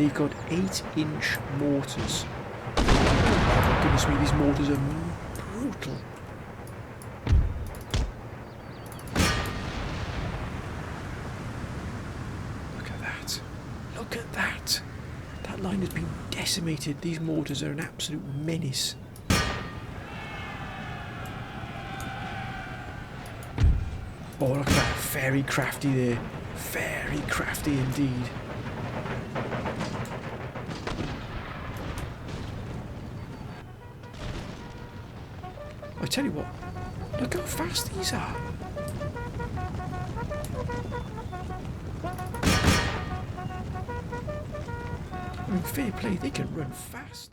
They've got 8-inch mortars. Goodness me, these mortars are brutal. Look at that. Look at that. That line has been decimated. These mortars are an absolute menace. Oh, look at that. Very crafty there. Very crafty indeed. I tell you what, look how fast these are. I mean, fair play, they can run fast.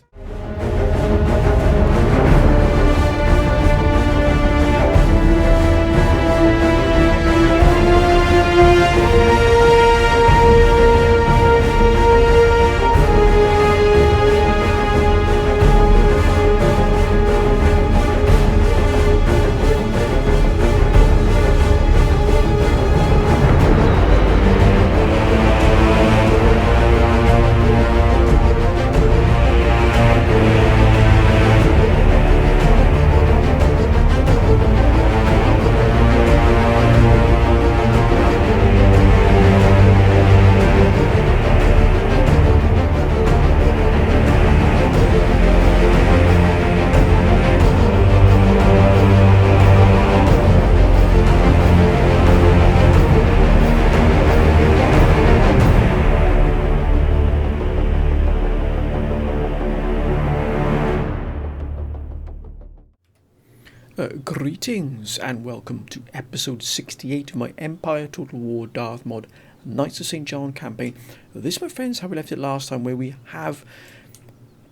Greetings and welcome to episode 68 of my Empire Total War Darth mod Knights of St. John campaign. This, my friends, how we left it last time, where we have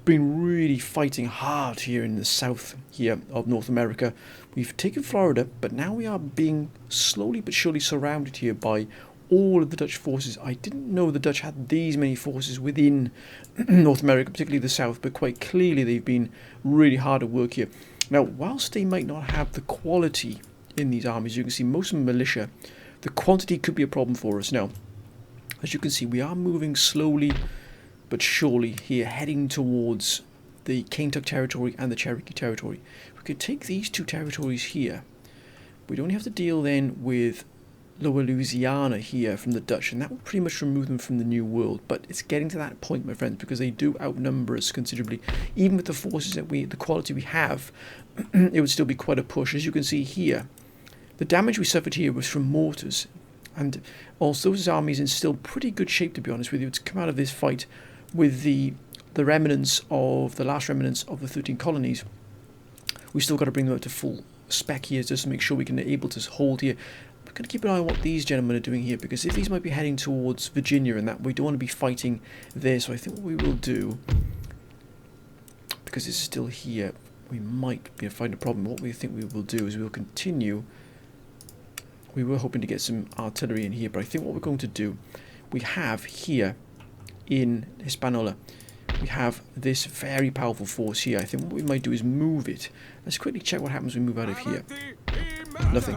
been really fighting hard here in the south here of North America. We've taken Florida, but now we are being slowly but surely surrounded here by all of the Dutch forces. I didn't know the Dutch had these many forces within North America, particularly the south, but quite clearly they've been really hard at work here. Now, whilst they might not have the quality in these armies, you can see most of them militia, the quantity could be a problem for us. Now, as you can see, we are moving slowly but surely here, heading towards the Kentucky territory and the Cherokee territory. We could take these two territories here. We'd only have to deal then with Lower Louisiana here from the Dutch, and that will pretty much remove them from the New World. But it's getting to that point, my friends, because they do outnumber us considerably. Even with the forces that the quality we have, it would still be quite a push. As you can see here, the damage we suffered here was from mortars, and also those armies in still pretty good shape, to be honest with you, to come out of this fight with the remnants of the last remnants of the 13 colonies. We've still got to bring them up to full spec here just to make sure we can able to hold here. We're going to keep an eye on what these gentlemen are doing here, because if these might be heading towards Virginia and that, we don't want to be fighting there. So I think what we will do, because this is still here, we might be find a problem. What we think we will do is we'll continue. We were hoping to get some artillery in here, but I think what we're going to do, we have here in Hispaniola, we have this very powerful force here. I think what we might do is move it. Let's quickly check what happens when we move out of here. Nothing.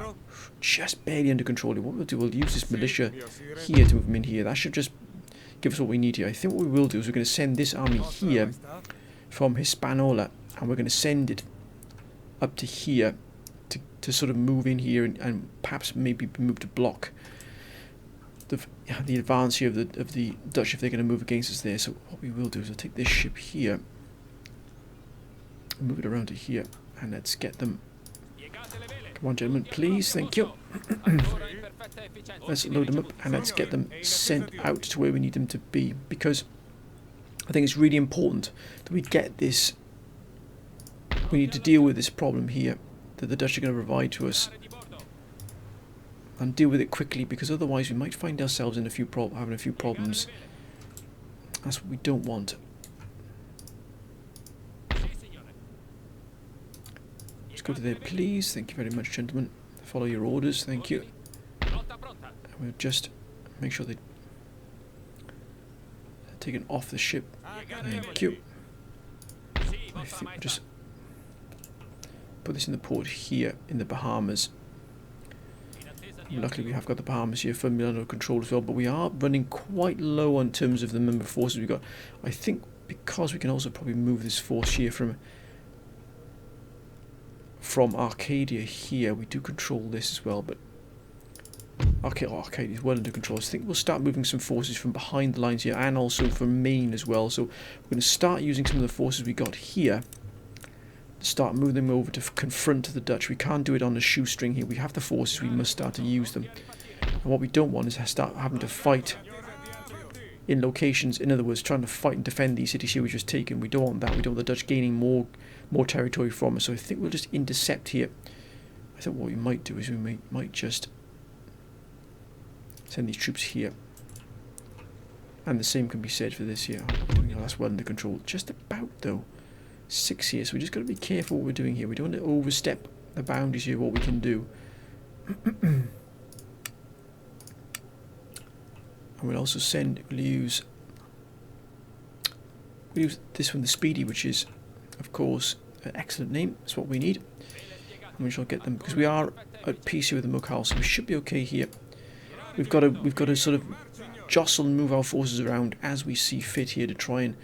Just barely under control. What we'll do, we'll use this militia here to move them in here. That should just give us what we need here. I think what we will do is we're going to send this army here from Hispaniola, and we're going to send it up to here to sort of move in here and perhaps maybe move to block the advance here of the Dutch if they're going to move against us there. So what we will do is we'll take this ship here and move it around to here, and let's get them. Come on, gentlemen, please, thank you. Let's load them up and let's get them sent out to where we need them to be, because I think it's really important that we get this. We need to deal with this problem here that the Dutch are going to provide to us, and deal with it quickly, because otherwise we might find ourselves in having a few problems. That's what we don't want. Let's go to there, please. Thank you very much, gentlemen. Follow your orders. Thank you. And we'll just make sure they're taken off the ship. Thank you. I think we'll just put this in the port here in the Bahamas. Luckily we have got the Bahamas here firmly under control as well, but we are running quite low in terms of the number of forces we've got. I think because we can also probably move this force here from Arcadia here. We do control this as well, but Arcadia is well under control. So I think we'll start moving some forces from behind the lines here and also from Maine as well. So we're going to start using some of the forces we got here to start moving them over to confront the Dutch. We can't do it on a shoestring here. We have the forces, we must start to use them. And what we don't want is start having to fight in locations, in other words, trying to fight and defend these cities here we've just taken. We don't want that. We don't want the Dutch gaining more territory from us. So I think we'll just intercept here. I think what we might do is we might just send these troops here. And the same can be said for this here. That's well under control. Just about though. 6 here. So we just got to be careful what we're doing here. We don't want to overstep the boundaries here of what we can do. And we'll also we'll use this one, the Speedy, which is of course an excellent name. That's what we need. And we shall get them because we are at peace here with the Mokal, so we should be okay here. We've got to sort of jostle and move our forces around as we see fit here to try and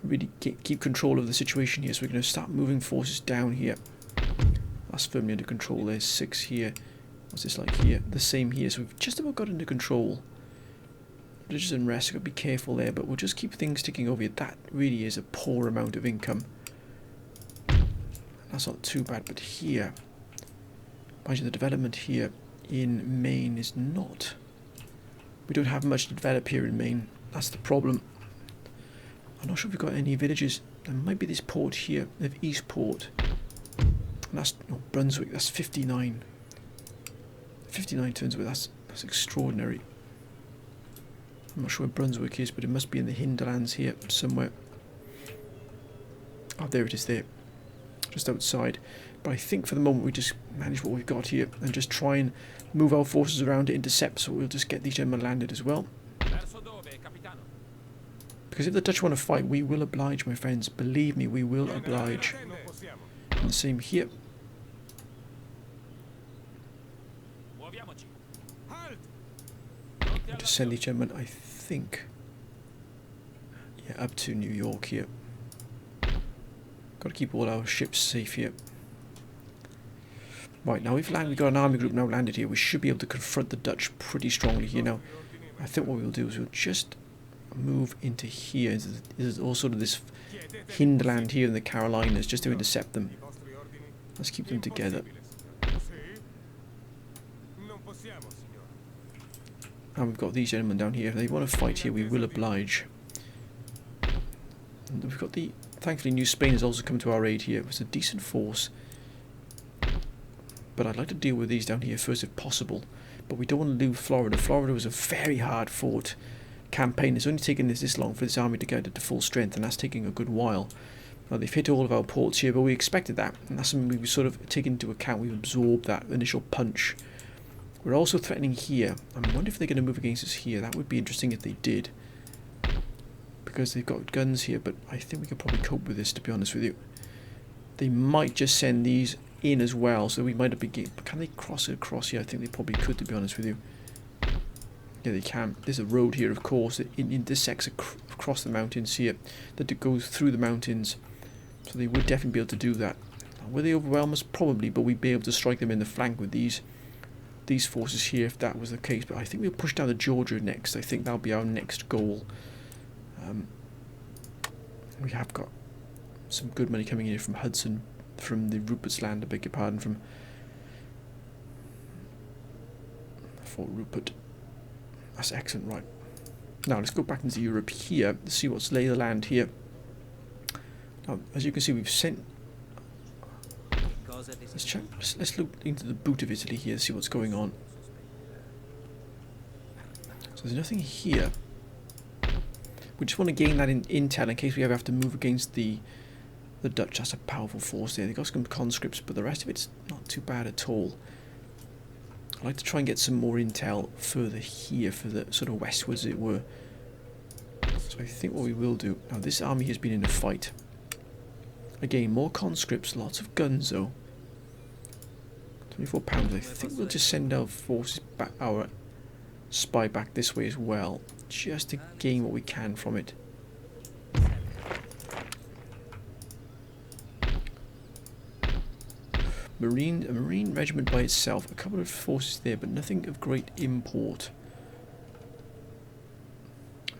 really keep control of the situation here. So we're going to start moving forces down here. That's firmly under control. There's 6 here. What's this like here? The same here. So we've just about got under control. Religious unrest, I've got to be careful there, but we'll just keep things ticking over here. That really is a poor amount of income. That's not too bad, but here, mind you, the development here in Maine is not. We don't have much to develop here in Maine. That's the problem. I'm not sure if we've got any villages. There might be this port here, of Eastport. And that's Brunswick. That's 59. 59 turns away. That's extraordinary. I'm not sure where Brunswick is, but it must be in the hinterlands here somewhere. Oh, there it is there. Just outside. But I think for the moment we just manage what we've got here and just try and move our forces around to intercept, so we'll just get these gentlemen landed as well. Because if the Dutch want to fight, we will oblige, my friends. Believe me, we will oblige. And the same here. To send these gentlemen, I think, up to New York here. Got to keep all our ships safe here. Right, now we've got an army group now landed here. We should be able to confront the Dutch pretty strongly here. Now, I think what we'll do is we'll just move into here. There's all sort of this hinterland here in the Carolinas, just to intercept them. Let's keep them together. And we've got these gentlemen down here. If they want to fight here, we will oblige. And we've got thankfully New Spain has also come to our aid here. It's a decent force. But I'd like to deal with these down here first if possible. But we don't want to lose Florida. Florida was a very hard fought campaign. It's only taken this long for this army to get it to full strength, and that's taking a good while. Now, they've hit all of our ports here, but we expected that. And that's something we've sort of taken into account. We've absorbed that initial punch. We're also threatening here. I wonder if they're going to move against us here. That would be interesting if they did. Because they've got guns here, but I think we could probably cope with this, to be honest with you. They might just send these in as well, so we might not be can they cross it across here? I think they probably could, to be honest with you. Yeah, they can. There's a road here, of course, that intersects across the mountains here, that goes through the mountains, so they would definitely be able to do that. Will they overwhelm us? Probably, but we'd be able to strike them in the flank with these forces here if that was the case. But I think we'll push down to Georgia next. I think that'll be our next goal. We have got some good money coming in from Hudson, from the Rupert's Land, I beg your pardon, from Fort Rupert. That's excellent, right. Now let's go back into Europe here to see what's lay of the land here. Now, as you can see, we've sent. Let's look into the boot of Italy here to see what's going on. So there's nothing here. We just want to gain that intel in case we ever have to move against the Dutch. That's a powerful force there. They've got some conscripts, but the rest of it's not too bad at all. I'd like to try and get some more intel further here, for the sort of westwards, as it were. So I think what we will do now. This army has been in a fight. Again, more conscripts, lots of guns though. £24. I think we'll just send our forces back, our spy back this way as well, just to gain what we can from it. A marine regiment by itself, a couple of forces there, but nothing of great import.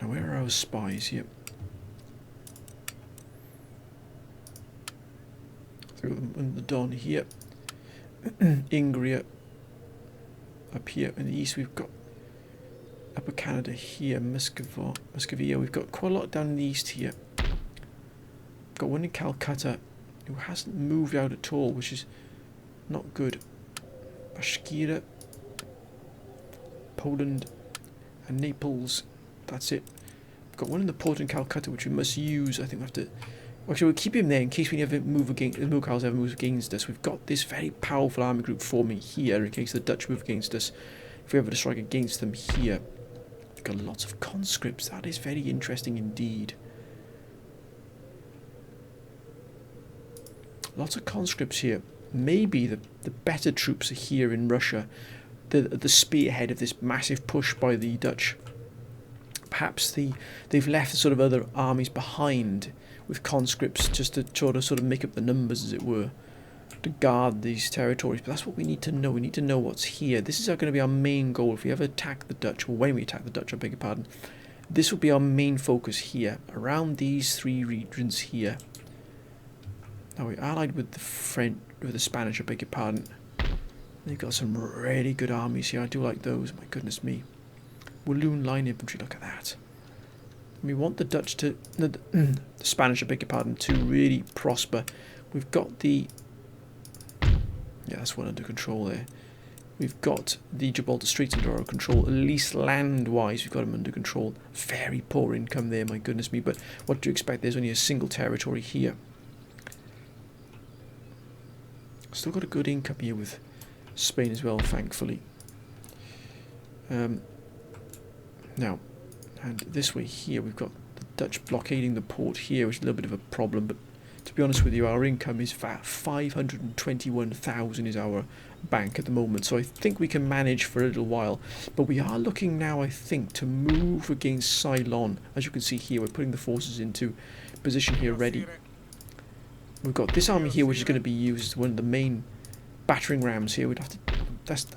Now, where are our spies here? So we've got the Don here, Ingria up here in the east. We've got Upper Canada here, Muscovia. We've got quite a lot down in the east here. We've got one in Calcutta who hasn't moved out at all, which is not good. Bashkira, Poland, and Naples. That's it. We've got one in the port in Calcutta, which we must use. I think we have to. Actually, we'll keep him there in case we ever move against. The Mughals ever move against us. We've got this very powerful army group forming here in case the Dutch move against us. If we ever to strike against them here, we've got lots of conscripts. That is very interesting indeed. Lots of conscripts here. Maybe the better troops are here in Russia, the spearhead of this massive push by the Dutch. Perhaps they've left sort of other armies behind with conscripts just to sort of make up the numbers, as it were, to guard these territories. But that's what we need to know. We need to know what's here. This is going to be our main goal if we ever attack the Dutch, or when we attack the Dutch, I beg your pardon. This will be our main focus here, around these three regions here. Now we're allied with the French, with the Spanish, I beg your pardon. They've got some really good armies here. I do like those. My goodness me. Walloon line infantry. Look at that. We want the Dutch to, the Spanish, I beg your pardon, to really prosper. We've got the, yeah, that's one under control there. We've got the Gibraltar Straits under our control. At least land-wise, we've got them under control. Very poor income there. My goodness me. But what do you expect? There's only a single territory here. Still got a good income here with Spain as well, thankfully. Now, and this way here, we've got the Dutch blockading the port here, which is a little bit of a problem. But to be honest with you, our income is 521,000 is our bank at the moment. So I think we can manage for a little while. But we are looking now, I think, to move against Ceylon. As you can see here, we're putting the forces into position here ready. We've got this army here, which is going to be used as one of the main battering rams here. We'd have to.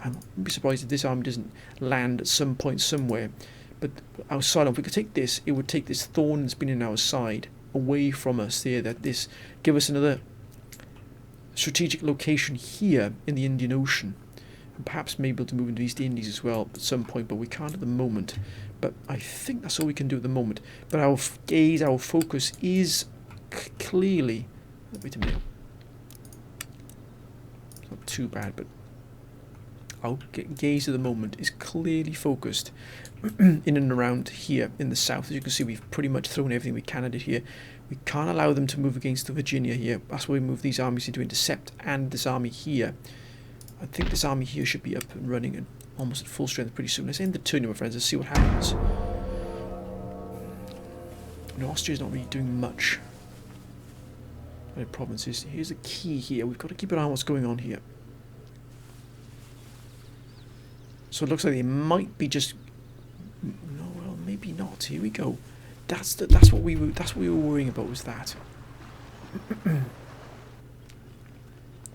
I wouldn't be surprised if this army doesn't land at some point somewhere. But our Ceylon, if we could take this, it would take this thorn that's been in our side away from us there. That this give us another strategic location here in the Indian Ocean, and perhaps maybe able to move into the East Indies as well at some point. But we can't at the moment. But I think that's all we can do at the moment. But our gaze, our focus is clearly. Wait a minute. It's not too bad, but our gaze at the moment is clearly focused in and around here in the south. As you can see, we've pretty much thrown everything we can at it here. We can't allow them to move against the Virginia here. That's why we move these armies into intercept, and this army here. I think this army here should be up and running and almost at full strength pretty soon. Let's end the turn, my friends. Let's see what happens. No, Austria's not really doing much. Provinces. Here's the key here. We've got to keep an eye on what's going on here. So it looks like they might be just. No, well, maybe not. Here we go. That's what we were worrying about. Was that?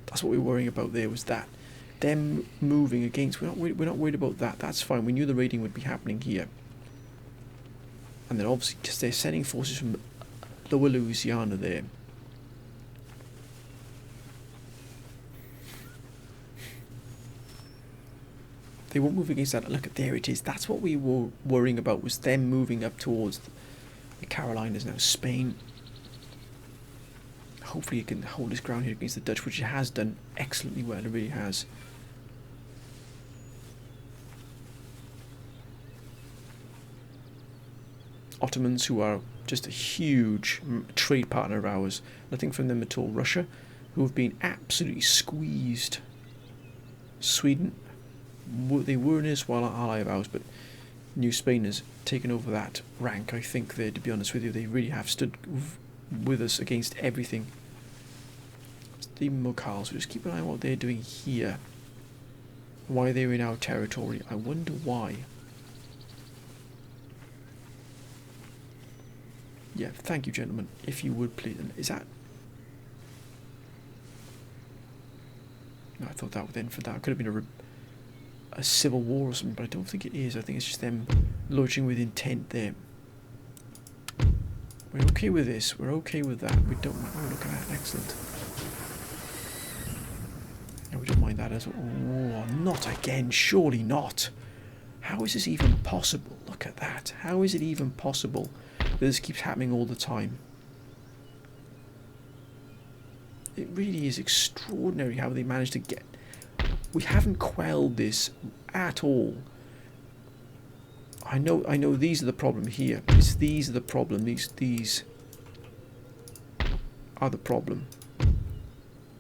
That's what we were worrying about. There was that. Them moving against. We're not worried about that. That's fine. We knew the raiding would be happening here. And then obviously because they're sending forces from Lower Louisiana there. They won't move against that. Look, there it is. That's what we were worrying about, was them moving up towards the Carolinas now. Spain. Hopefully it can hold its ground here against the Dutch, which it has done excellently well. It really has. Ottomans, who are just a huge trade partner of ours. Nothing from them at all. Russia, who have been absolutely squeezed. Sweden. They were an erstwhile ally of ours, but New Spain has taken over that rank, I think, there, to be honest with you. They really have stood with us against everything. The Mughals, we'll just keep an eye on what they're doing here. Why they're in our territory. I wonder why. Yeah, thank you, gentlemen. If you would please. Is that... No, I thought that would end for that. It could have been a civil war or something, but I don't think it is. I think it's just them lodging with intent there. We're okay with this. We're okay with that. We don't... Oh, look at that. Excellent. Yeah, we don't mind that as well. Oh, not again. Surely not. How is this even possible? Look at that. How is it even possible that this keeps happening all the time? It really is extraordinary how they managed to get... We haven't quelled this at all. I know these are the problem here. These are the problem. These are the problem.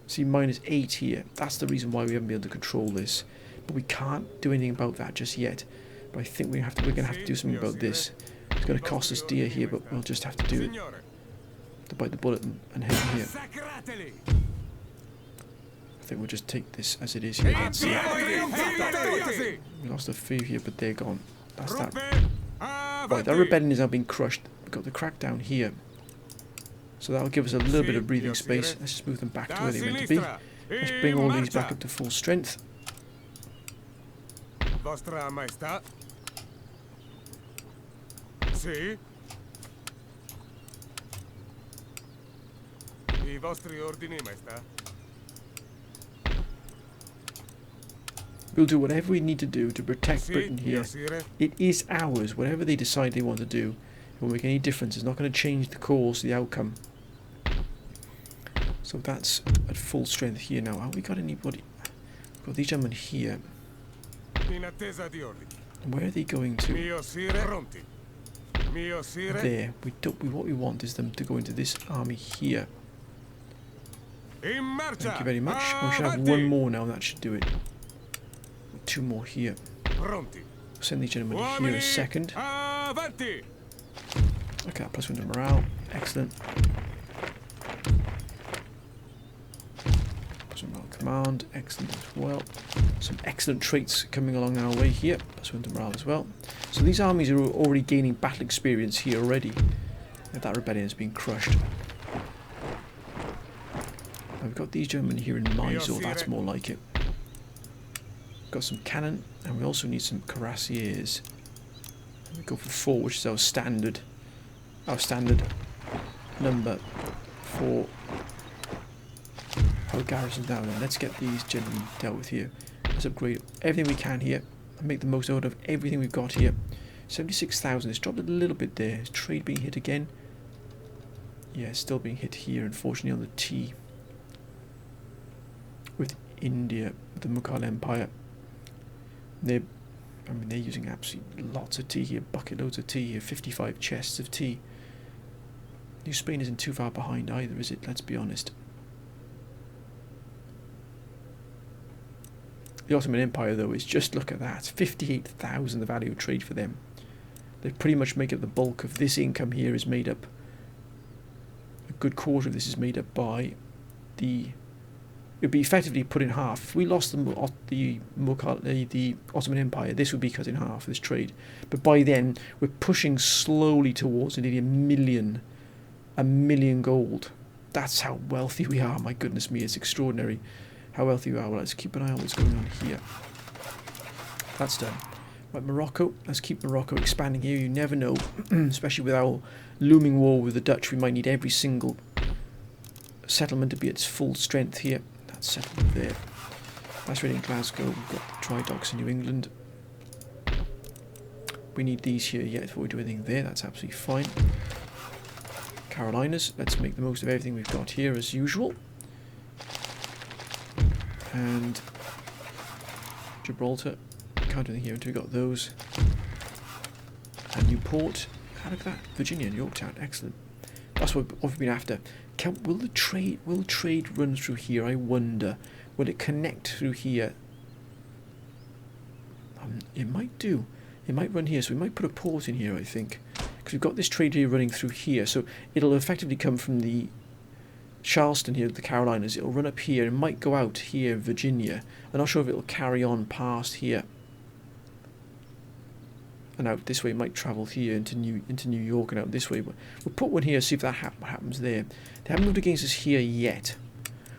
See, -8 here. That's the reason why we haven't been able to control this. But we can't do anything about that just yet. But I think we're going to have to do something about this. It's going to cost us dear here, but we'll just have to do it. To bite the bullet and head here. I think we'll just take this as it is here. That's it. We lost a few here, but they're gone. That's that. Right, that rebellion is now being crushed. We've got the crackdown here. So that'll give us a little bit of breathing space. Let's just move them back to where they meant to be. Let's bring all these back up to full strength. Vostra Maestà. Sì. I vostri ordini, Maestà. We'll do whatever we need to do to protect Britain here. It is ours. Whatever they decide they want to do, it won't make any difference. It's not going to change the course, the outcome. So that's at full strength here now. Have we got anybody? We've got these gentlemen here. Where are they going to? There. What we want is them to go into this army here. Thank you very much. We should have one more now. That should do it. 2 more here. Send these gentlemen here a second. Okay, plus 1 to morale. Excellent. Plus 1 morale command. Excellent as well. Some excellent traits coming along our way here. Plus 1 to morale as well. So these armies are already gaining battle experience here already. That rebellion has been crushed. Now we've got these gentlemen here in Mysore. That's more like it. Got some cannon, and we also need some cuirassiers. We go for 4, which is our standard number for our garrison down. And let's get these gentlemen dealt with here. Let's upgrade everything we can here and make the most out of everything we've got here. 76,000. It's dropped a little bit there. Is trade being hit again? Yeah, it's still being hit here, unfortunately, on the T with India, the Mughal Empire. They're using absolutely lots of tea here, bucket loads of tea here, 55 chests of tea. New Spain isn't too far behind either, is it? Let's be honest. The Ottoman Empire, though, is just, look at that, 58,000 the value of trade for them. They pretty much make up the bulk of this income here. Is made up, a good quarter of this is made up by the... It would be effectively put in half. If we lost the Ottoman Empire, this would be cut in half, this trade. But by then, we're pushing slowly towards nearly a million gold. That's how wealthy we are. My goodness me, it's extraordinary how wealthy we are. Well, let's keep an eye on what's going on here. That's done. Right, Morocco. Let's keep Morocco expanding here. You never know, especially with our looming war with the Dutch. We might need every single settlement to be at its full strength here. Settlement there. That's ready in Glasgow. We've got the dry docks in New England. We need these here yet before we do anything there. That's absolutely fine. Carolinas. Let's make the most of everything we've got here as usual. And Gibraltar. Can't do anything here until we got those. And Newport. Look at that. Virginia and Yorktown. Excellent. That's what we've been after. Will the trade run through here? I wonder. Will it connect through here? It might do. It might run here, so we might put a port in here, I think, because we've got this trade here running through here. So it'll effectively come from the Charleston here, the Carolinas. It'll run up here. It might go out here, Virginia. I'm not sure if it'll carry on past here and out this way. It might travel here into New York and out this way. But we'll put one here, see if that happens there. They haven't moved against us here yet.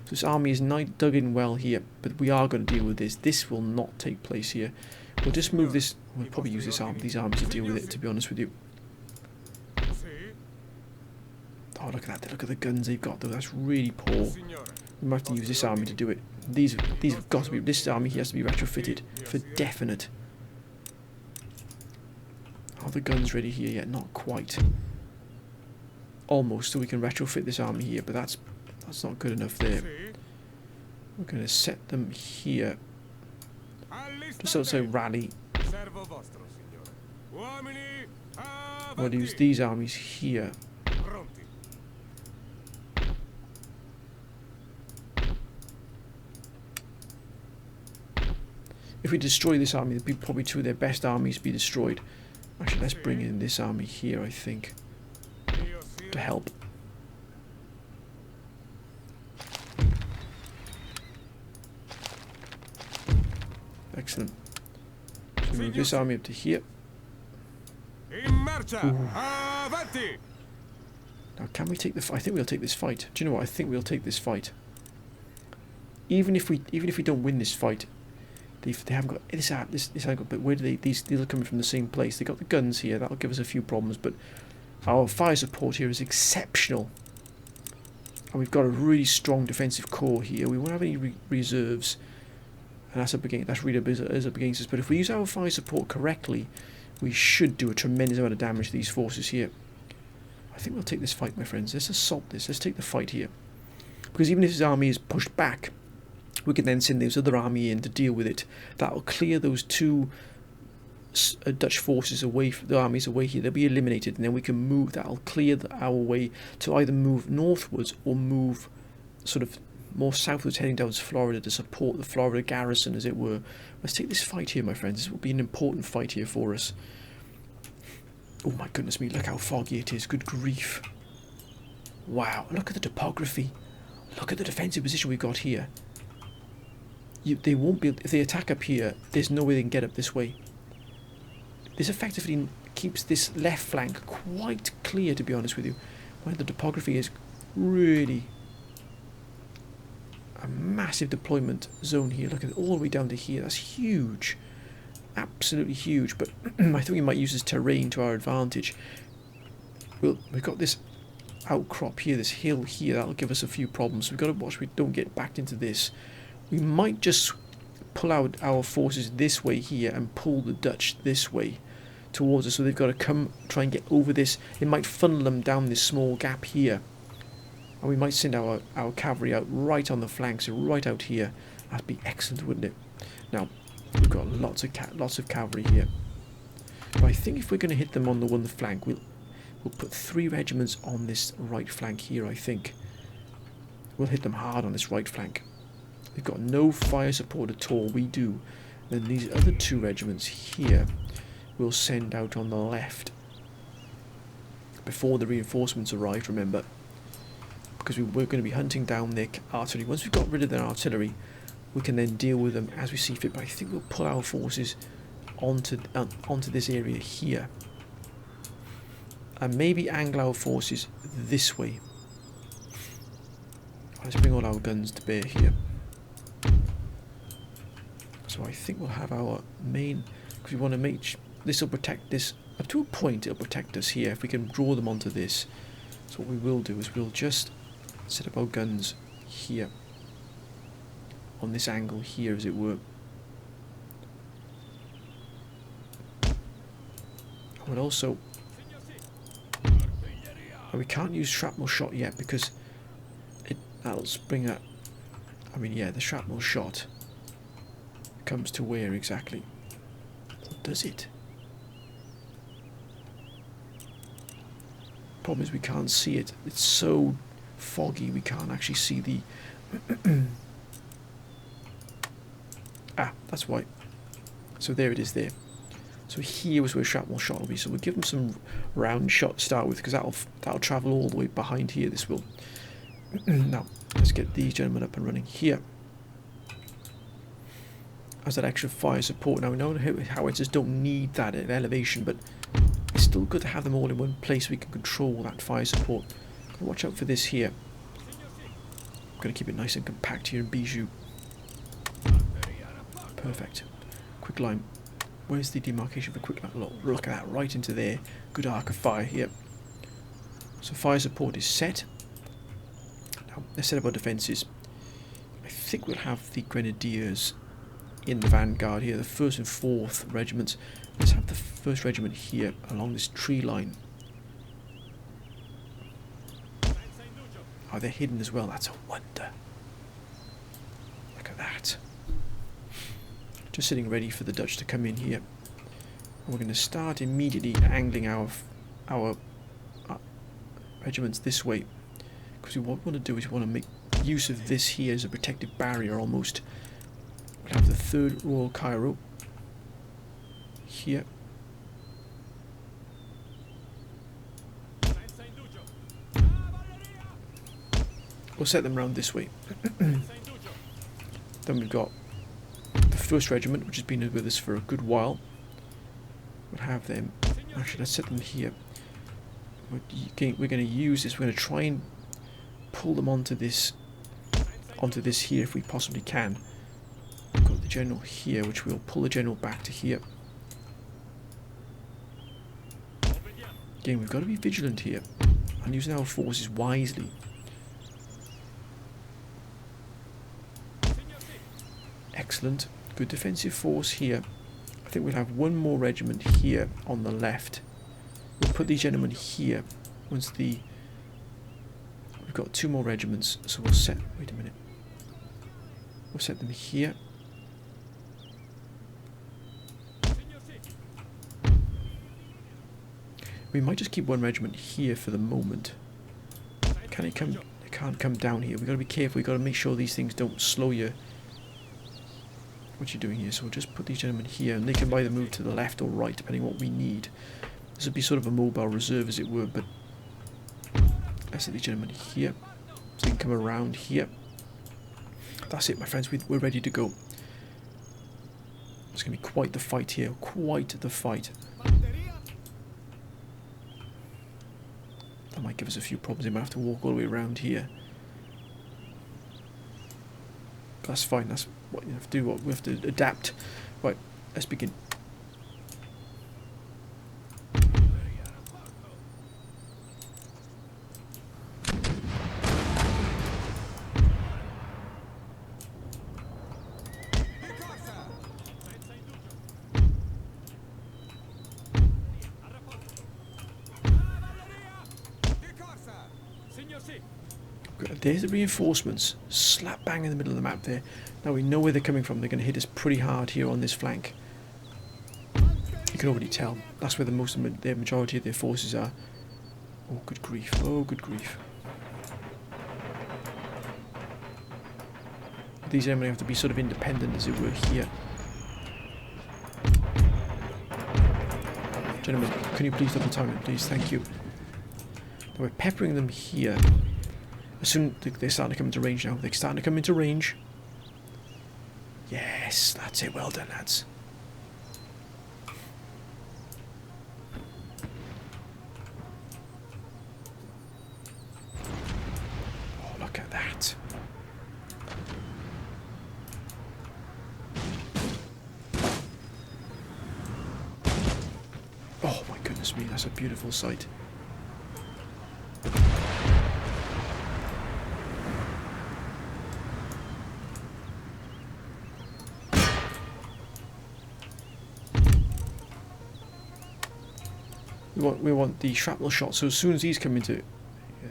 So this army is not dug in well here, but we are going to deal with this. This will not take place here. We'll just move this. We'll probably use these armies to deal with it, to be honest with you. Oh, look at that. Look at the guns they've got, though. That's really poor. We might have to use this army to do it. These have got to be... This army here has to be retrofitted for definite. Are the guns ready here yet? Not quite. Almost, so we can retrofit this army here, but that's not good enough there. We're going to set them here. Just outside Raleigh. We'll use these armies here. If we destroy this army, it'd be probably two of their best armies be destroyed. Actually, let's bring in this army here, I think, to help. Excellent. So move this army up to here. Now, can we take the fight? I think we'll take this fight. Do you know what? I think we'll take this fight. Even if we don't win this fight, they haven't got this. But where do these are coming from the same place? They got the guns here. That'll give us a few problems, but our fire support here is exceptional, and we've got a really strong defensive core here. We won't have any reserves, and that's up against us. But if we use our fire support correctly, we should do a tremendous amount of damage to these forces here. I think we'll take this fight, my friends. Let's assault this. Let's take the fight here, because even if his army is pushed back, we can then send this other army in to deal with it. That'll clear those two Dutch forces away, the armies away here. They'll be eliminated, and then we can move. That'll clear our way to either move northwards or move sort of more southwards, heading down to Florida to support the Florida garrison, as it were. Let's take this fight here, my friends. This will be an important fight here for us. Oh my goodness me, look how foggy it is. Good grief. Wow, look at the topography. Look at the defensive position we've got here. They won't be, if they attack up here, there's no way they can get up this way. This effectively keeps this left flank quite clear, to be honest with you, where the topography is really a massive deployment zone here. Look at it all the way down to here. That's huge. Absolutely huge. But I think we might use this terrain to our advantage. We've got this outcrop here, this hill here. That'll give us a few problems. We've got to watch we don't get backed into this. We might just pull out our forces this way here and pull the Dutch this way towards us, so they've got to come try and get over this. It might funnel them down this small gap here, and we might send our cavalry out right on the flanks, right out here. That'd be excellent, wouldn't it? Now we've got lots of cavalry here, but I think if we're going to hit them on the one flank, we'll put 3 regiments on this right flank here. I think we'll hit them hard on this right flank. They've got no fire support at all. We do. Then these other 2 regiments here we'll send out on the left before the reinforcements arrive, remember, because we're going to be hunting down their artillery. Once we've got rid of their artillery, we can then deal with them as we see fit. But I think we'll pull our forces onto this area here, and maybe angle our forces this way. Let's bring all our guns to bear here. So I think we'll have our main, because we want to make this will protect this up to a point. It'll protect us here if we can draw them onto this. So what we will do is we'll just set up our guns here on this angle here, as it were. And we'll also, and we can't use shrapnel shot yet because that'll bring that. I mean, yeah, the shrapnel shot comes to where exactly? What does it? Problem is we can't see it. It's so foggy we can't actually see the that's why. So there it is there. So here was where shrapnel shot will be. So we'll give them some round shot to start with, because that'll travel all the way behind here. This will. Now, let's get these gentlemen up and running here. As that extra fire support. Now, we know howitzers don't need that at elevation, but it's still good to have them all in one place so we can control that fire support. Watch out for this here. I'm going to keep it nice and compact here in Bijou. Perfect. Quick line. Where's the demarcation for quick line? Look at that, right into there. Good arc of fire here. So fire support is set. Now, let's set up our defences. I think we'll have the Grenadiers in the vanguard here, the 1st and 4th regiments. Let's have the 1st regiment here along this tree line. Oh, they're hidden as well. That's a wonder. Look at that. Just sitting ready for the Dutch to come in here. And we're going to start immediately angling our regiments this way. Because what we want to do is we want to make use of this here as a protective barrier almost. We'll have the 3rd Royal Cairo here. We'll set them round this way. Then we've got the 1st Regiment, which has been with us for a good while. We'll have them. Actually, let's set them here. We're going to use this. We're going to try and pull them onto this here if we possibly can. We've got the general here, which we'll pull the general back to here. Again, we've got to be vigilant here and using our forces wisely. Excellent. Good defensive force here. I think we'll have one more regiment here on the left. We'll put these gentlemen here. We've got 2 more regiments, so we'll set... Wait a minute. We'll set them here. We might just keep 1 regiment here for the moment. Can it come? It can't come down here. We've got to be careful. We've got to make sure these things don't slow you. What you're doing here. So we'll just put these gentlemen here, and they can either move to the left or right, depending on what we need. This would be sort of a mobile reserve, as it were, but let's set these gentlemen here, so they can come around here. That's it, my friends. We're ready to go. It's going to be quite the fight here. Quite the fight. That might give us a few problems. They might have to walk all the way around here. But that's fine. That's what you have to do. We have to adapt. Right, let's begin. There's the reinforcements, slap bang in the middle of the map there. Now we know where they're coming from. They're going to hit us pretty hard here on this flank. You can already tell. That's where the majority of their forces are. Oh, good grief. Oh, good grief. These enemy have to be sort of independent, as it were, here. Gentlemen, can you please double time it, please? Thank you. Now we're peppering them here. As soon as they're starting to come into range now. They're starting to come into range. Yes, that's it. Well done, lads. Oh, look at that. Oh my goodness me, that's a beautiful sight. We want the shrapnel shot, so as soon as these come into... Yeah,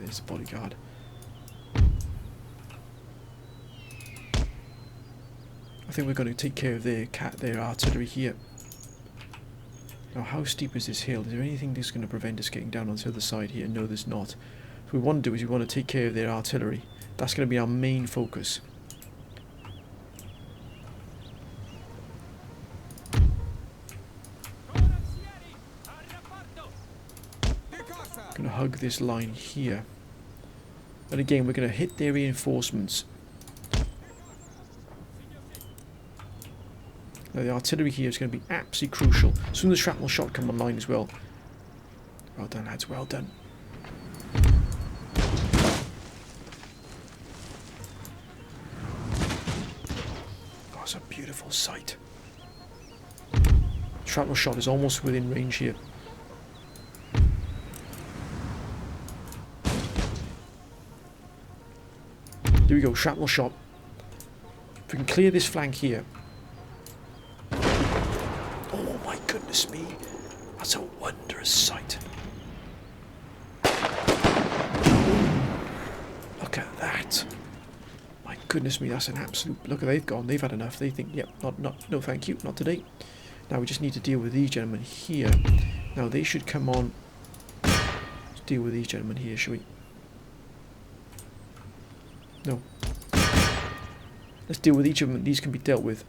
there's the bodyguard. I think we're going to take care of their artillery here. Now, how steep is this hill? Is there anything that's going to prevent us getting down on the other side here? No, there's not. So what we want to do is we want to take care of their artillery. That's going to be our main focus. Going to hug this line here. And again, we're going to hit their reinforcements. Now the artillery here is going to be absolutely crucial. Soon as the shrapnel shot come online as well. Well done, lads, well done. Oh, it's a beautiful sight. Shrapnel shot is almost within range here. Here we go, shrapnel shot. If we can clear this flank here. Oh my goodness me. That's a wondrous sight. Look at that. My goodness me, that's an absolute... Look, they've gone, they've had enough. They think, yep, no thank you, not today. Now we just need to deal with these gentlemen here. Now they should come on. Let's deal with these gentlemen here, shall we? No. Let's deal with each of them. These can be dealt with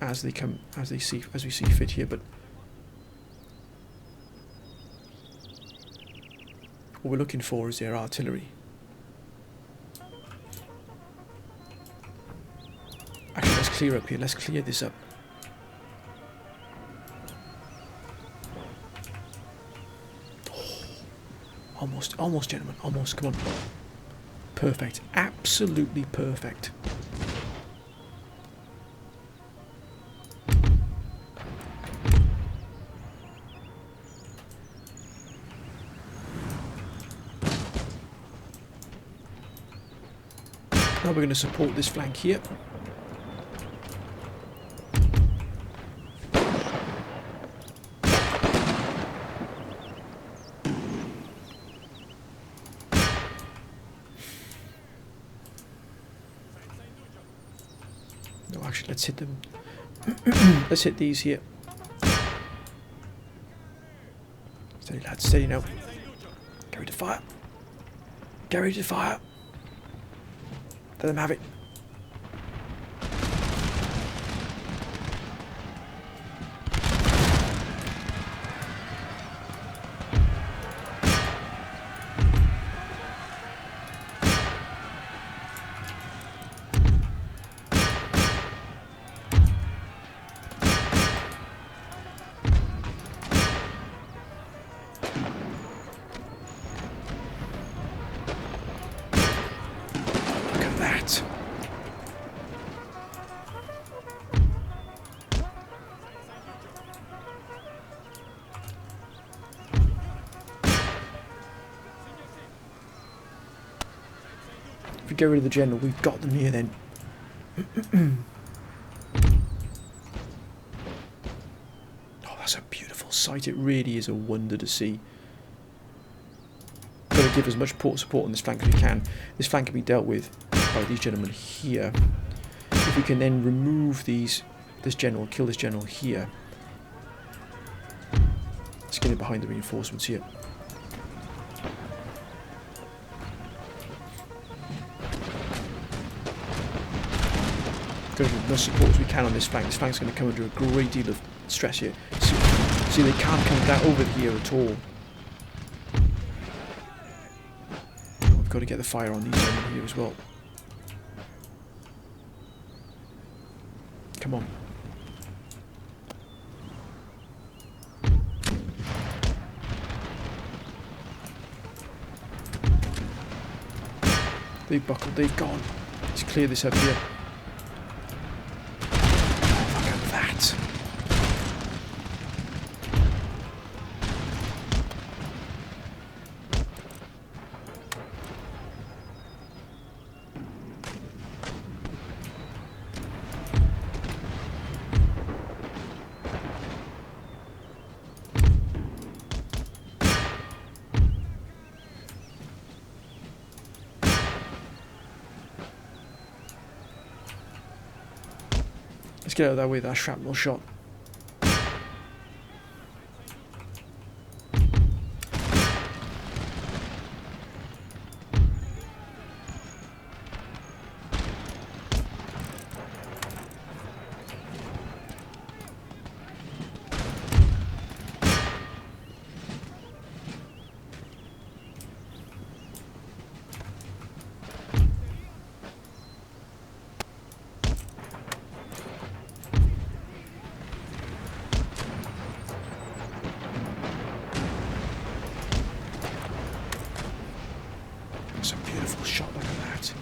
as they come, as we see fit here. But what we're looking for is their artillery. Actually, let's clear up here. Let's clear this up. Oh, almost, gentlemen. Almost. Come on. Perfect. Absolutely perfect. Now we're going to support this flank here. No, actually, let's hit them. Let's hit these here. Steady, lads, steady now. Get ready to fire. Get ready to fire. Let them have it. If we get rid of the general, we've got them here then. Oh, that's a beautiful sight. It really is a wonder to see. Got to give as much support on this flank as we can. This flank can be dealt with by these gentlemen here. If we can then remove this general, kill this general here. Let's get it behind the reinforcements here. Got to give as much support as we can on this flank. This flank's going to come under a great deal of stress here. See, they can't come down over here at all. We've got to get the fire on these gentlemen here as well. Come on. They've buckled, they've gone. Let's clear this up here. Look at that. Let's get out of that way with that shrapnel shot. Beautiful shot, look at that.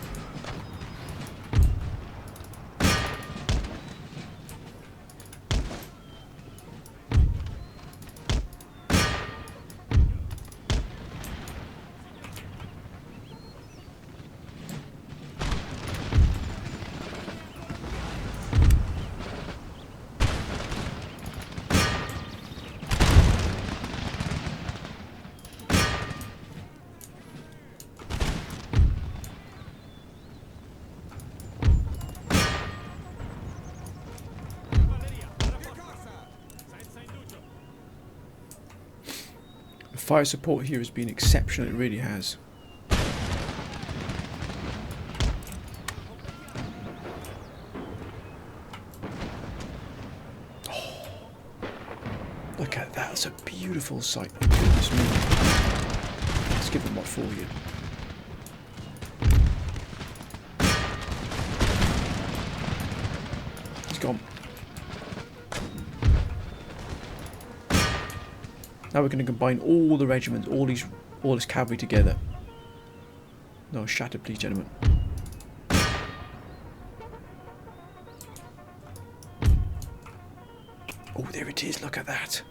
Fire support here has been exceptional, it really has. Oh, look at that, that's a beautiful sight. Goodness me. Let's give them what for you. He's gone. Now we're going to combine all the regiments, all this cavalry together. No, shatter please, gentlemen. Oh, there it is, look at that.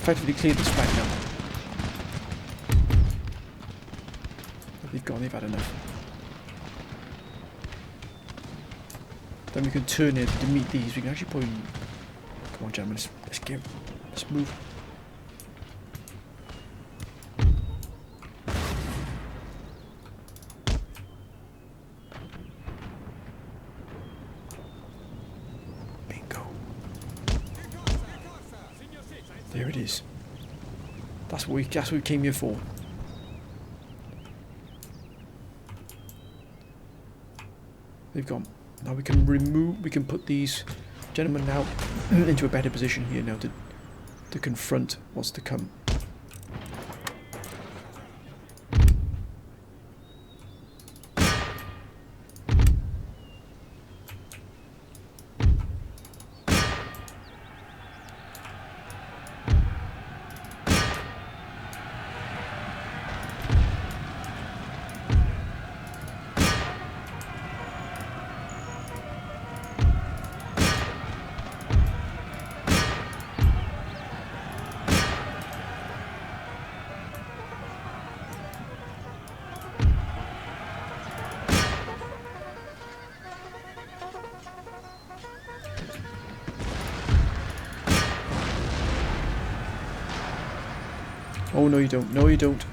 Effectively cleared this back now. They've gone, they've had enough. Then we can turn it to meet these. We can actually probably... Come on, gentlemen, let's move. There it is. That's what we came here for. They've gone. Now we can put these gentlemen now into a better position here now to confront what's to come. Oh, no you don't. No you don't.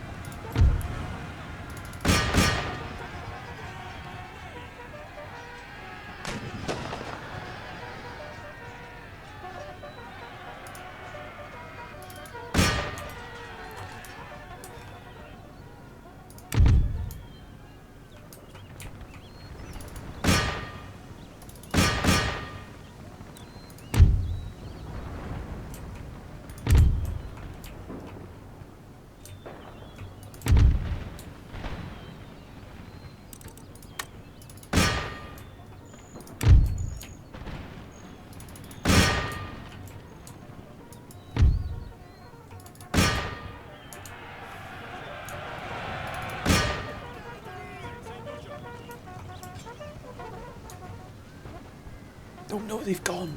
Oh no, they've gone.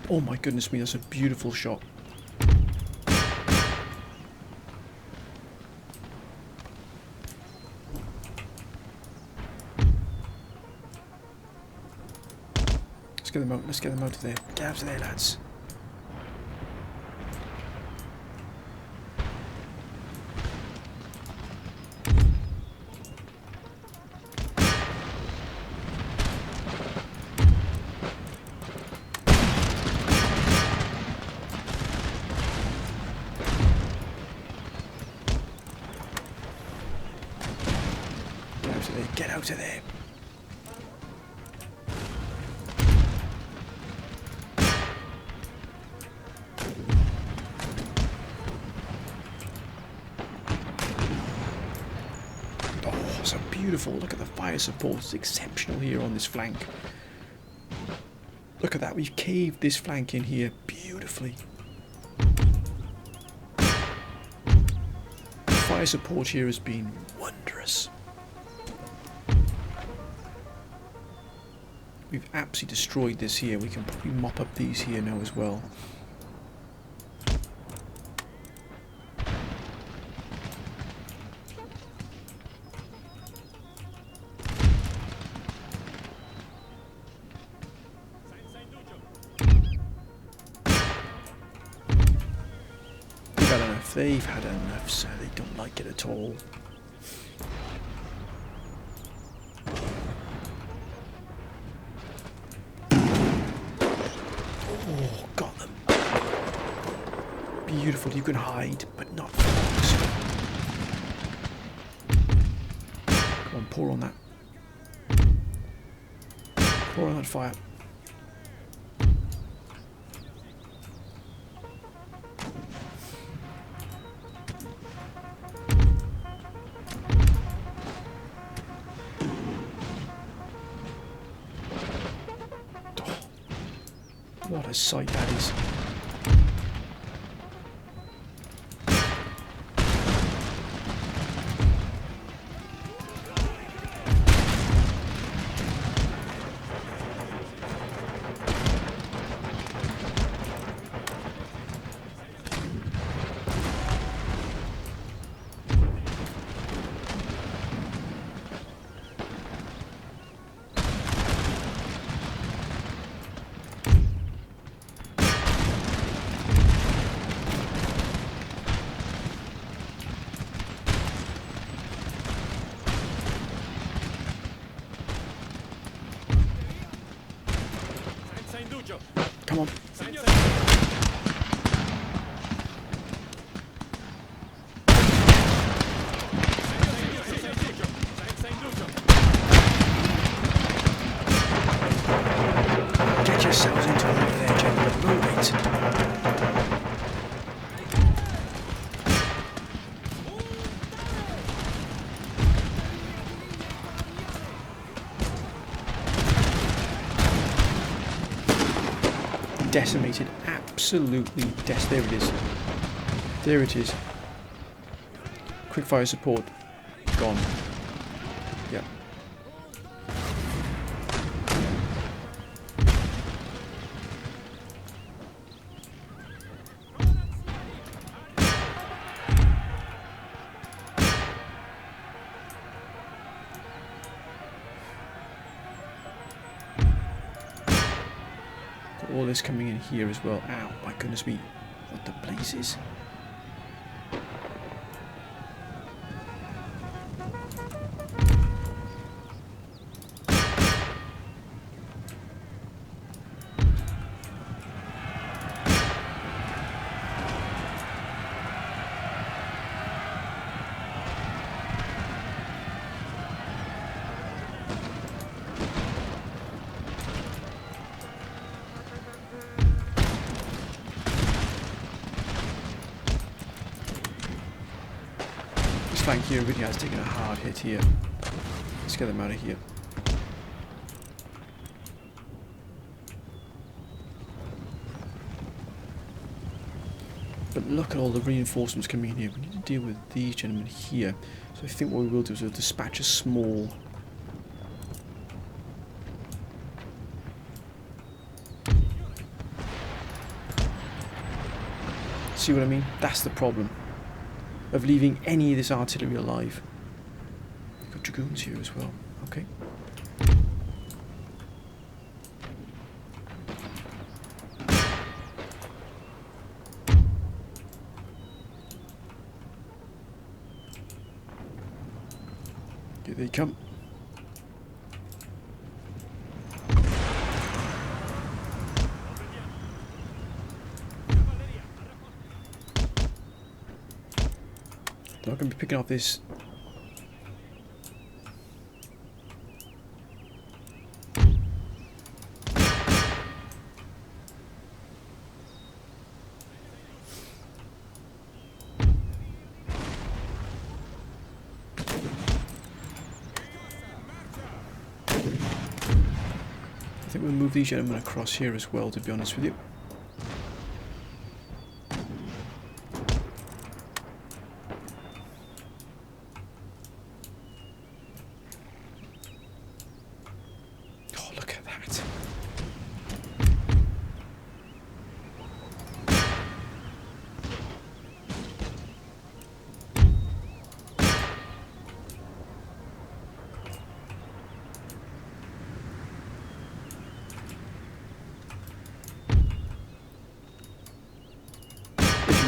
Oh my goodness me, that's a beautiful shot. Let's get them out. Let's get them out of there. Get out of there, lads. Get out of there. Oh, so beautiful. Look at the fire support. It's exceptional here on this flank. Look at that. We've caved this flank in here beautifully. The fire support here has been wondrous. We've absolutely destroyed this here. We can probably mop up these here now as well. They've had enough. They've had enough, so they don't like it at all. Oh, got them. Beautiful. You can hide, but not for long. Come on, pour on that. Pour on that fire. What a sight that is. Come on. Get yourselves into over there, gentlemen. Move it. Decimated, absolutely there it is. There it is. Quick fire support gone. Yep. All this coming in here as well. Ow, my goodness me. What the blazes? Flank here really has taken a hard hit here. Let's get them out of here. But look at all the reinforcements coming in here. We need to deal with these gentlemen here. So I think what we will do is we'll dispatch a small... See what I mean? That's the problem of leaving any of this artillery alive. You've got dragoons here as well. Okay. Here they come. They're not going to be picking up this. I think we'll move these gentlemen across here as well, to be honest with you. Oh, look at that.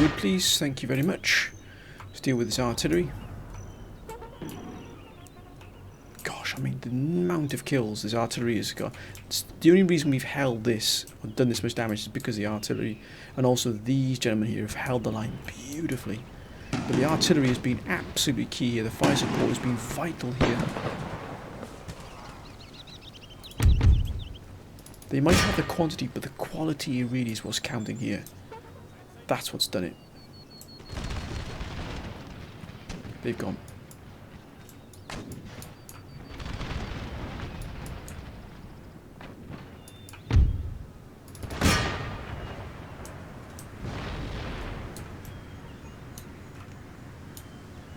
Would please, thank you very much. Let's deal with this artillery. Gosh, I mean the amount of kills this artillery has got. It's the only reason we've held this or done this much damage is because of the artillery, and also these gentlemen here have held the line beautifully. But the artillery has been absolutely key here. The fire support has been vital here. They might have the quantity, but the quality really is what's counting here. That's what's done it. They've gone.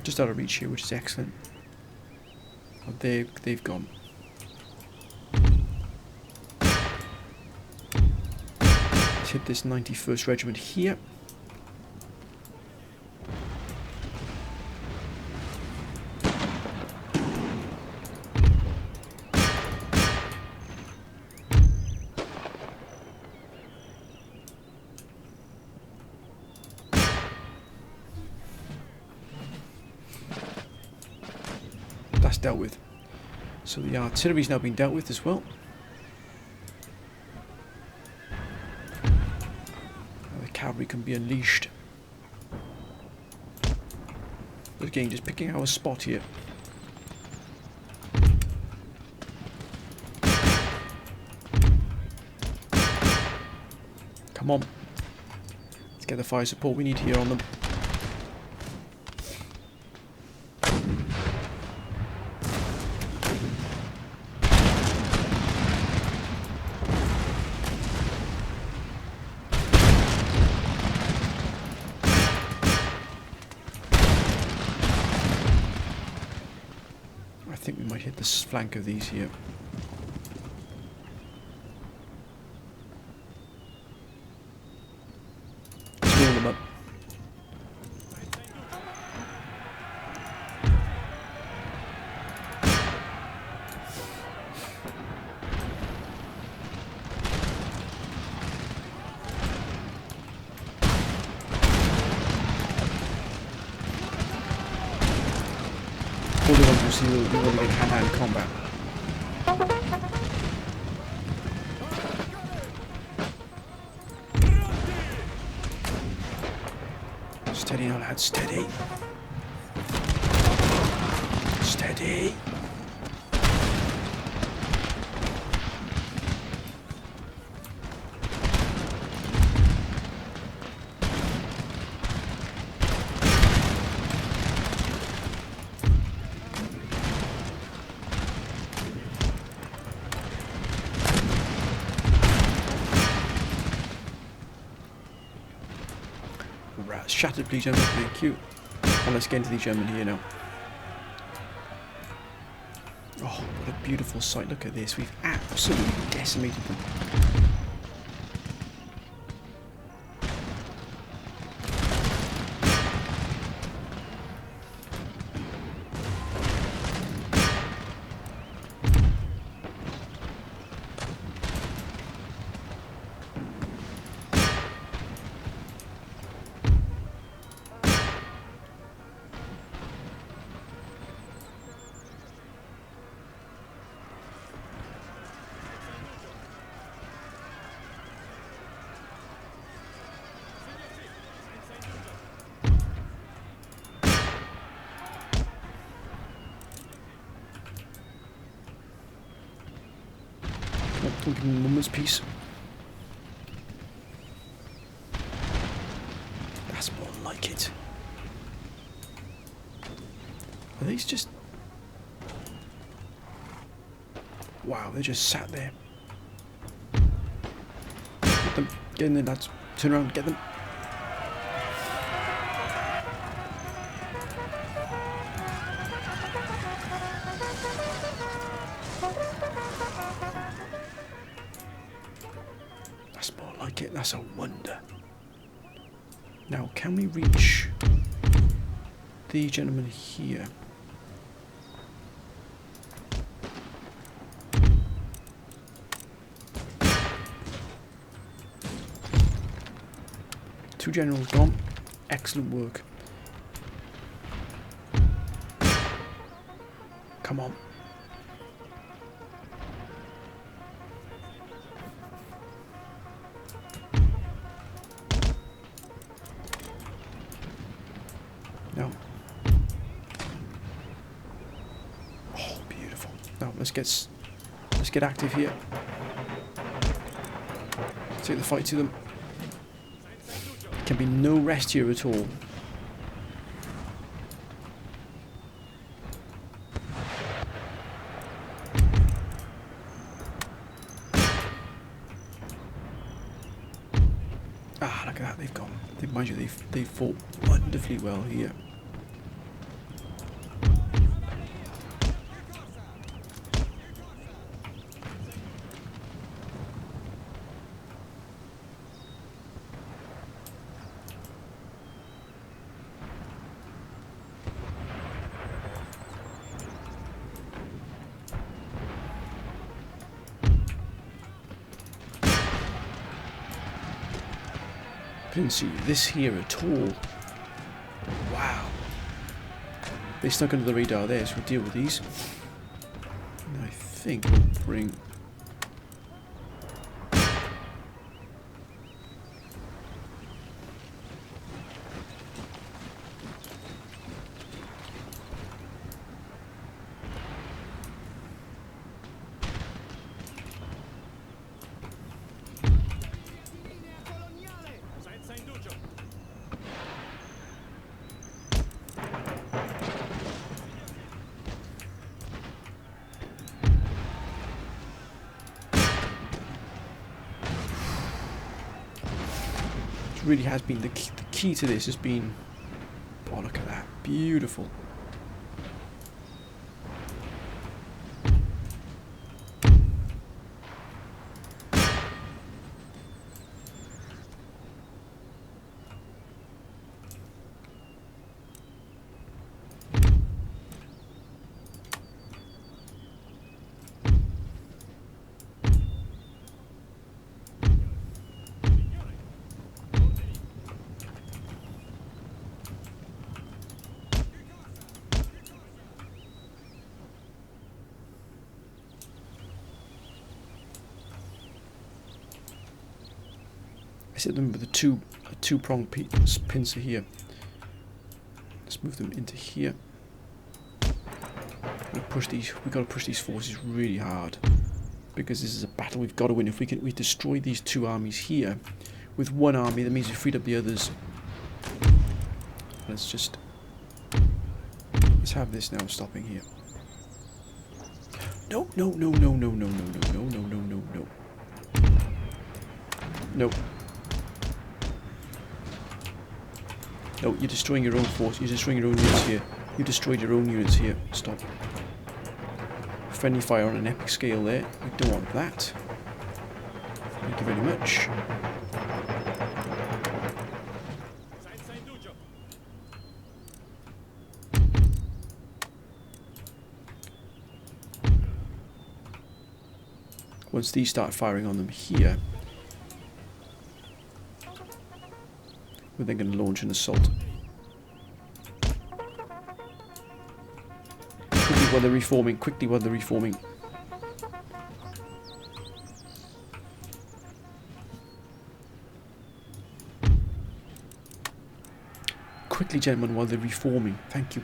Just out of reach here, which is excellent. Oh, they've gone. Let's hit this 91st Regiment here. That's dealt with. So the artillery's now been dealt with as well. Now the cavalry can be unleashed. But again, just picking our spot here. Come on. Let's get the fire support we need here on them. I think we might hit the flank of these here. Roll them up. All the ones we see will really get hand-to-hand combat. Steady now, lads, steady. Steady. Right, shattered, please, gentlemen. Thank you. And let's get into the German here now. Oh, what a beautiful sight. Look at this. We've absolutely decimated them. Don't give him a moment's peace. That's more like it. Are these just... Wow, they just sat there. Get them. Get in there, lads. Turn around, get them. That's more like it. That's a wonder. Now, can we reach the gentleman here? Two generals gone. Excellent work. Come on. No. Oh, beautiful. Now let's get active here. Take the fight to them. Can be no rest here at all. Ah, look at that, they've gone. Mind you, they fought wonderfully well here. Didn't see this here at all. Wow. They snuck under the radar there, so we'll deal with these. And I think we'll bring... really has been the key to this has been, oh look at that, beautiful. Hit them with a two-pronged pincer here. Let's move them into here. We've got to push these forces really hard because this is a battle we've got to win. If we destroy these two armies here with one army, that means we freed up the others. Let's have this now stopping here. No. No, you're destroying your own force. You're destroying your own units here. You destroyed your own units here. Stop. Friendly fire on an epic scale there. We don't want that. Thank you very much. Once these start firing on them here, we're then going to launch an assault. Quickly while they're reforming, Quickly, gentlemen, while they're reforming. Thank you.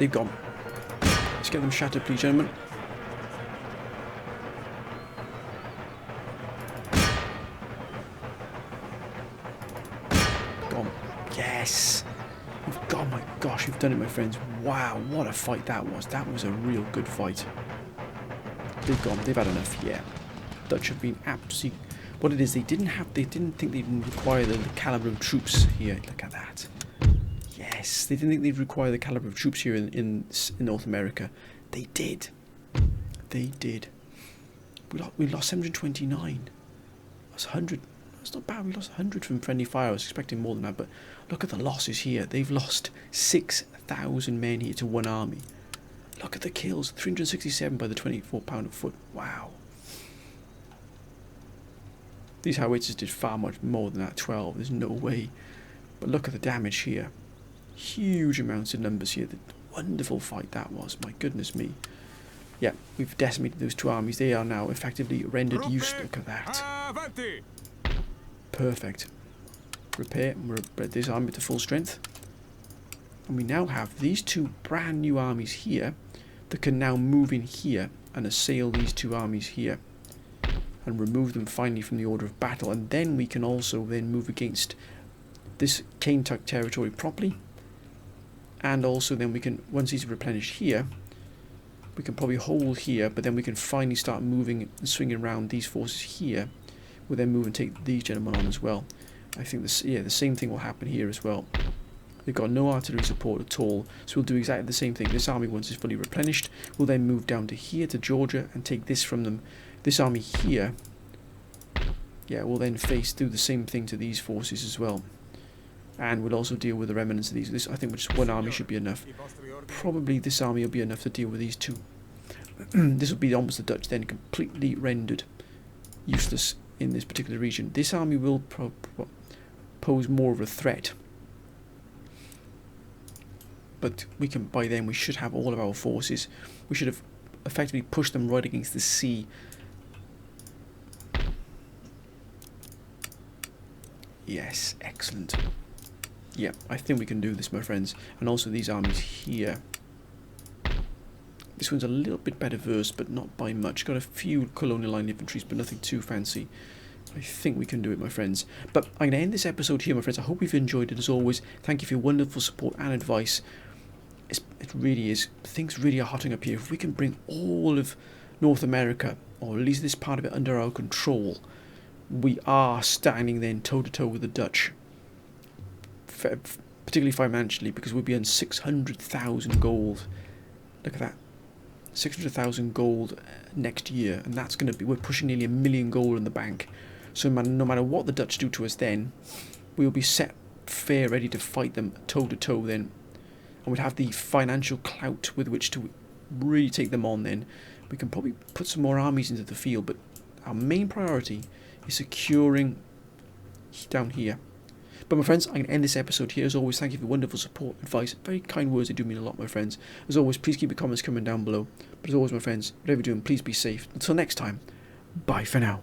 They've gone. Let's get them shattered, please, gentlemen. Gone. Yes. We've gone. My gosh, we've done it, my friends. Wow, what a fight that was. That was a real good fight. They've gone. They've had enough. Yeah. Dutch have been absolutely. What it is, they didn't think they'd require the caliber of troops here. Look at that. Yes, they didn't think they'd require the caliber of troops here in North America. They did. They did. We lost 729. That's 100. That's not bad. We lost 100 from friendly fire. I was expecting more than that, but look at the losses here. They've lost 6,000 men here to one army. Look at the kills. 367 by the 24 pounder foot. Wow. These howitzers did far much more than that 12. There's no way. But look at the damage here. Huge amounts of numbers here. The wonderful fight that was. My goodness me. Yeah, we've decimated those two armies. They are now effectively rendered useless. Look at that. Perfect. Repair. We're this army to full strength. And we now have these two brand new armies here that can now move in here and assail these two armies here. And remove them finally from the order of battle, and then we can also then move against this Kaintuck territory properly, and also then we can, once these are replenished here, we can probably hold here, but then we can finally start moving and swinging around these forces here. We'll then move and take these gentlemen on as well. I think this, yeah, the same thing will happen here as well. They've got no artillery support at all, so we'll do exactly the same thing. This army, once it's fully replenished, will then move down to here to Georgia and take this from them. This army here, yeah, will then do the same thing to these forces as well. And we'll also deal with the remnants of these. This, I think, just one army should be enough. Probably this army will be enough to deal with these two. This will be almost the Dutch then completely rendered useless in this particular region. This army will pose more of a threat. But we can, by then, we should have all of our forces. We should have effectively pushed them right against the sea. Yes, excellent. Yeah, I think we can do this, my friends. And also these armies here. This one's a little bit better versed, but not by much. Got a few colonial line infantries, but nothing too fancy. I think we can do it, my friends. But I'm going to end this episode here, my friends. I hope you've enjoyed it as always. Thank you for your wonderful support and advice. It really is. Things really are hotting up here. If we can bring all of North America, or at least this part of it, under our control, we are standing then toe-to-toe with the Dutch. Particularly financially, because we'll be on 600,000 gold. Look at that. 600,000 gold next year. And that's going to be, we're pushing nearly 1 million gold in the bank. So no matter what the Dutch do to us then, we'll be set fair, ready to fight them toe-to-toe then. And we'd have the financial clout with which to really take them on then. We can probably put some more armies into the field, but our main priority is securing down here. But my friends, I'm going to end this episode here. As always, thank you for wonderful support, advice, very kind words. They do mean a lot, my friends. As always, please keep your comments coming down below. But as always, my friends, whatever you're doing, please be safe. Until next time, bye for now.